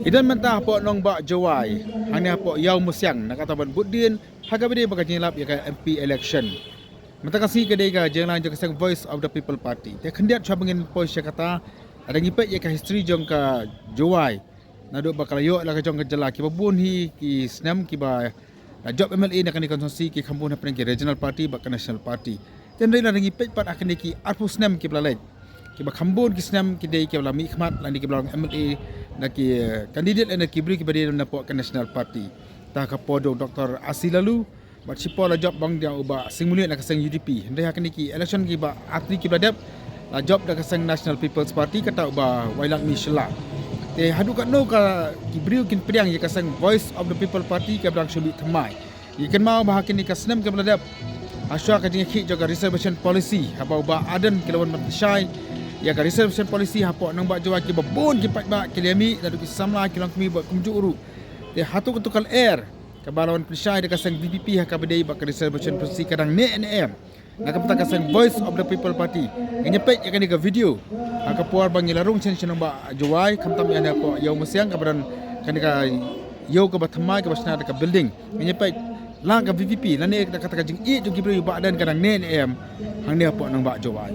Idan mentah po nong ba Jawai, hanya po yaw musyang nakataban budin, hagabide baga jinlap ya ka MP election. Mentah kasi kadai ka jenglang jeng kasang Voice of the People Party. Dia kendiat cabangin po siya kata ada ngipet ya ka history jong ka Jawai. Nado bakal yo la ka jong ka jala ki babun hi ki snam ki ba job MLA nak ni konsumsi ki kampung na ki regional party ba ka national party. Dan rai la ngipet pat akan ki arpu snam ki blalai. Kiba kambun kisnam kidai kibla mi khmat lani kibla MLA naki kandidat naki beri kepada na po national party ta ka podo Dr. Asilalu bat sipo la job bang dia uba singmulia nak sang UDP ndai akan niki election kiba atri kibla dap la job dak sang National People's Party kata uba wailat mishla te hadu kat no ka kibri kin priang ya kasang Voice of the People Party kibla shubi thamai ikan mau bahakin ni kasnam kibla dap aswa ka jingi jaga reservation policy haba uba adan kilawan matshai ya ka reservation policy hapo nang ba jawa ki babon ki pat ba kilemi dadu ki samla ki lang kami ba kumjuru te hatu ketukal air ka balawan penyai de kasang VPP ha ka bedai ba ka reservation policy kadang NM nak ka kasang Voice of the People Party ngepet ya kan ka video ha ka puar bang larung chen chen ba jawai kamtam ya po yaw musyang ka badan kan ka yaw ka bathamai ka basna ka building ngepet lang ka VPP lani ka kata ka jing i ju gibri ba dan kadang NM hang ne po nang ba jawai.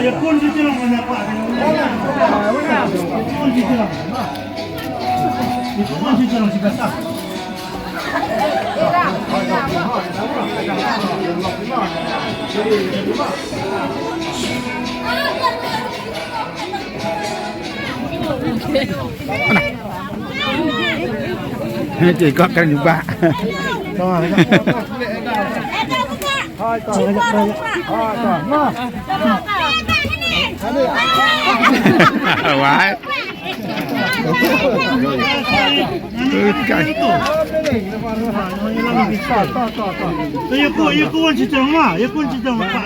Ya pun di dalam mana Pak? Pun di dalam. Itu pun di dalam juga tak. Chị có cần giúp bạn. Quá. Ya pun di dalam mah, ya pun di dalam Pak.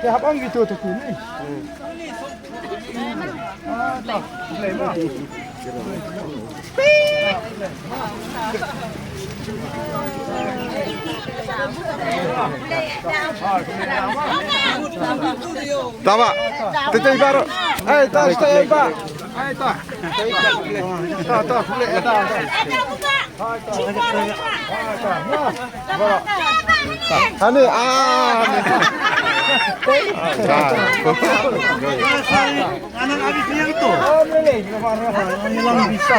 Habang gitu tuh ini. Tama. Tetay baro. Ay, stay ba. Ay, ta. Ta, boleh ta. Hani Anak habis yang itu. Oh, boleh. Yang bisa.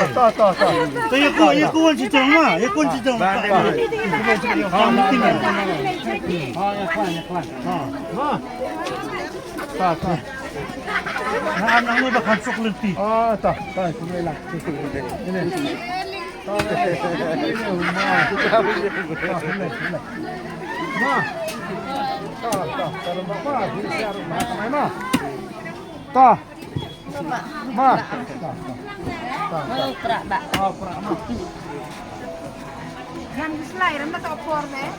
Tu ya pun di dalam mah, ya pun di dalam Pak. Anak ni bakal sok lenti. Oh, tak. Boleh lah. Ini. Yang slide, apa tak opor deh?